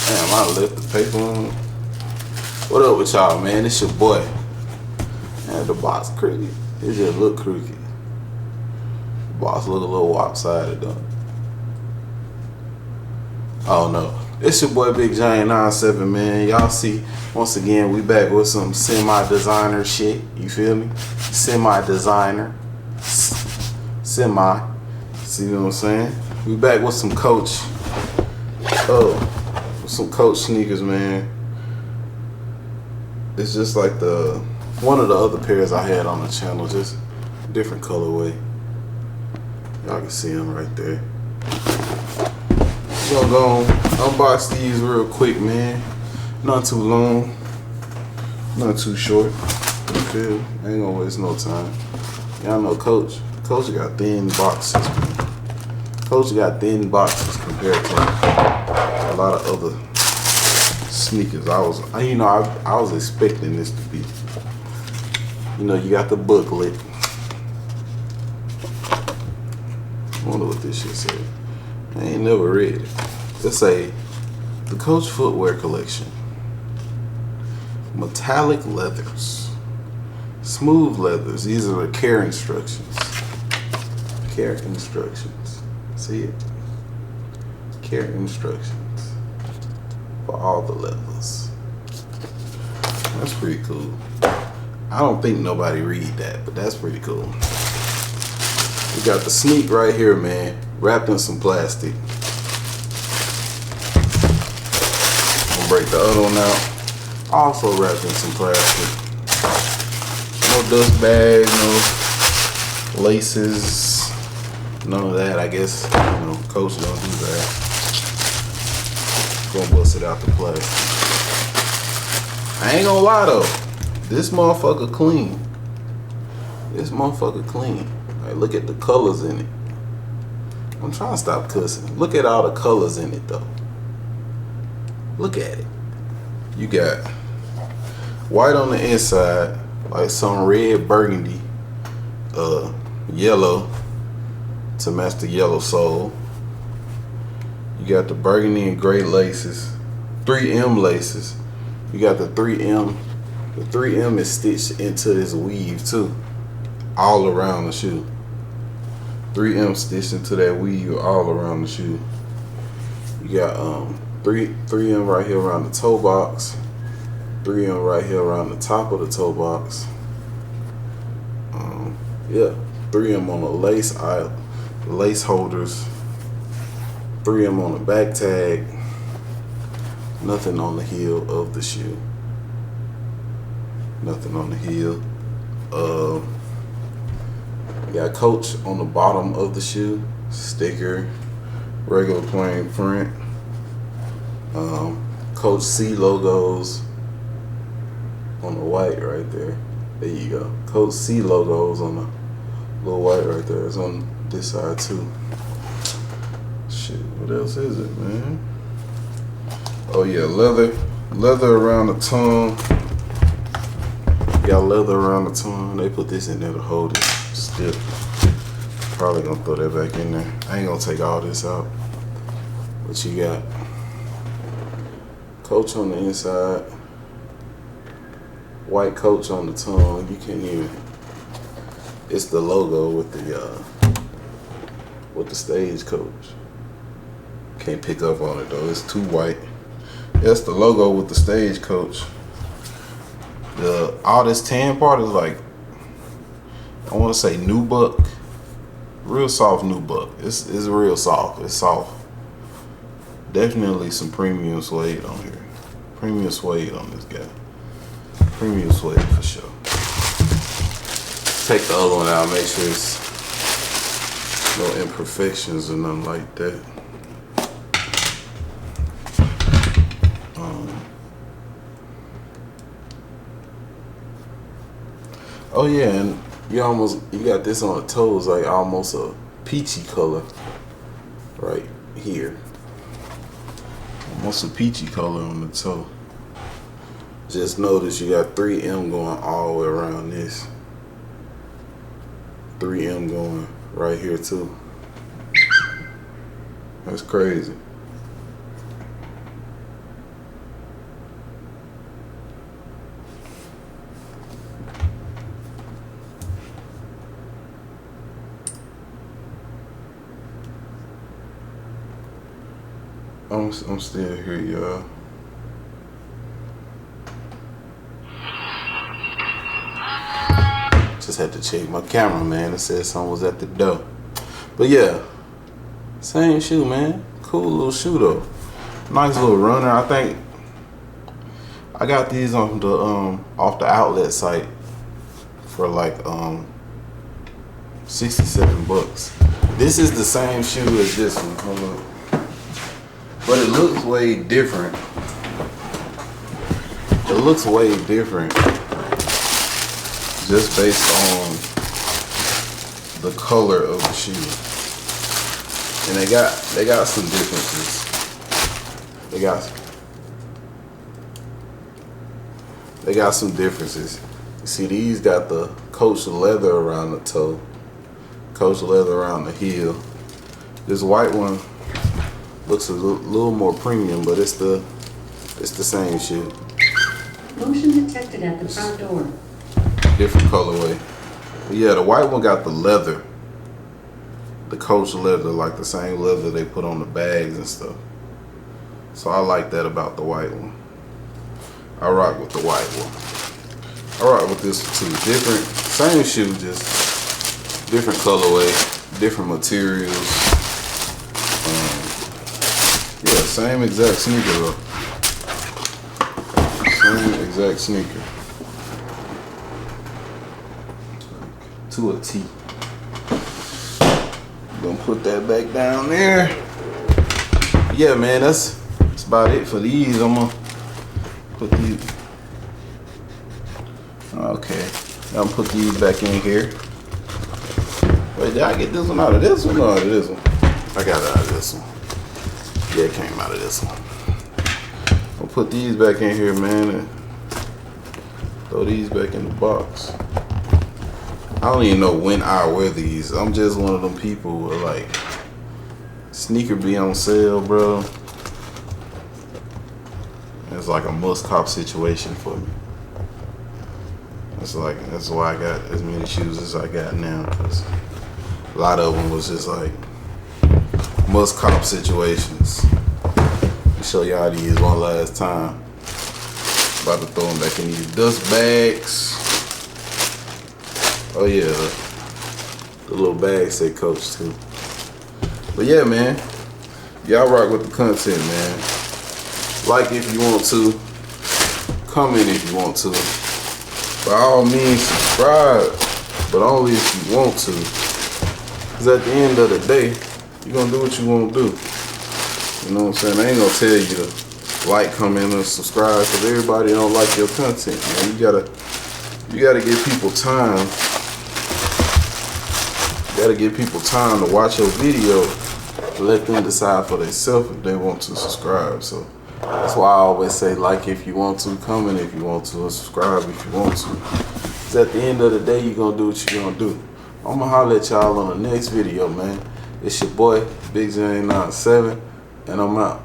Damn, I left the paper on. What up with y'all, man? It's your boy. Man, the box crooked. It just look crooked. The box look a little lopsided though. Oh no. It's your boy Big Giant 97, man. Y'all see, once again, we back with some semi-designer shit. You feel me? Semi-designer. Semi. See what I'm saying? We back with some Coach. With some Coach sneakers, man. It's just like one of the other pairs I had on the channel, just different colorway. Y'all can see them right there. So I'm gonna unbox these real quick, man. Not too long, not too short. You feel? I ain't gonna waste no time. Y'all know Coach. Coach got thin boxes. Coach got thin boxes compared to a lot of other sneakers. I was expecting this to be. You know, you got the booklet. I wonder what this shit said. I ain't never read it. Let's say the Coach footwear collection. Metallic leathers. Smooth leathers. These are the care instructions. Care instructions. See it? Care instructions for all the leathers. That's pretty cool. I don't think nobody read that, but that's pretty cool. We got the sneak right here, man, wrapped in some plastic. I'm gonna break the other one out. Also wrapped in some plastic. No dust bags, no laces, none of that. I guess, you know, Coach don't do that. Gonna bust it out the plastic. I ain't gonna lie though, this motherfucker clean. This motherfucker clean. Like, look at the colors in it. I'm trying to stop cussing. Look at all the colors in it though. Look at it. You got white on the inside, like some red burgundy, yellow to match the yellow sole. You got the burgundy and gray laces, 3M laces. You got the 3M. The 3M is stitched into this weave too, all around the shoe. 3M stitched into that weave all around the shoe. You got 3M right here around the toe box, 3M right here around the top of the toe box. Yeah, 3M on the lace holders, 3M on the back tag, nothing on the heel of the shoe. Nothing on the heel. Got Coach on the bottom of the shoe, sticker, regular plain print. Coach C logos on the white right there. There you go. Coach C logos on the little white right there. It's on this side too. Shit, what else is it, man? Oh yeah, leather around the tongue. Got leather around the tongue. They put this in there to hold it stiff. Probably gonna throw that back in there. I ain't gonna take all this out. But you got Coach on the inside, white Coach on the tongue. You can't even. It's the logo with the Stagecoach. Can't pick up on it though. It's too white. That's the logo with the Stagecoach. All this tan part is like, I want to say nubuck, real soft nubuck. It's real soft. It's soft. Definitely some premium suede on here. Premium suede on this guy. Premium suede for sure. Take the other one out. Make sure it's no imperfections or nothing like that. Oh yeah, and you got this on the toes, like almost a peachy color right here. Almost a peachy color on the toe. Just notice you got 3M going all the way around this. 3M going right here too. That's crazy. I'm still here, y'all. Just had to check my camera, man. It said someone was at the door. But yeah, same shoe, man. Cool little shoe though. Nice little runner. I think I got these on the off the outlet site for like 67 bucks. This is the same shoe as this one. Hold on. But it looks way different. It looks way different just based on the color of the shoe. And they got some differences. They got some differences. You see, these got the coach leather around the toe, coach leather around the heel. This white one looks a little more premium, but it's the same shoe. Motion detected at the front door. Different colorway. But yeah, the white one got the leather, the coach leather, like the same leather they put on the bags and stuff. So I like that about the white one. I rock with the white one. I rock with this one too. Different, same shoe, just different colorway, different materials. Yeah, same exact sneaker though. Same exact sneaker. To a T. Gonna put that back down there. Yeah, man, that's about it for these. I'm gonna put these. Okay, I'm gonna put these back in here. Wait, did I get this one out of this one or out of this one? I got it out of this one. Yeah, it came out of this one. I'll put these back in here, man, and throw these back in the box. I don't even know when I wear these. I'm just one of them people who are like, sneaker be on sale, bro. It's like a must cop situation for me. That's why I got as many shoes as I got now, because a lot of them was just like must cop situations. I'll show y'all these one last time. About to throw them back in these dust bags. Oh yeah, the little bags say coach too. But yeah, man, y'all rock with the content, man. Like if you want to, comment if you want to. By all means, subscribe, but only if you want to. Cause at the end of the day, you're gonna do what you want to do. You know what I'm saying? I ain't gonna tell you to like, comment, and subscribe, because everybody don't like your content, man. You gotta give people time. You gotta give people time to watch your video and let them decide for themselves if they want to subscribe. So that's why I always say like if you want to, comment if you want to, and subscribe if you want to. Because at the end of the day, you're gonna do what you're gonna do. I'm gonna holler at y'all on the next video, man. It's your boy, Big J97, and I'm out.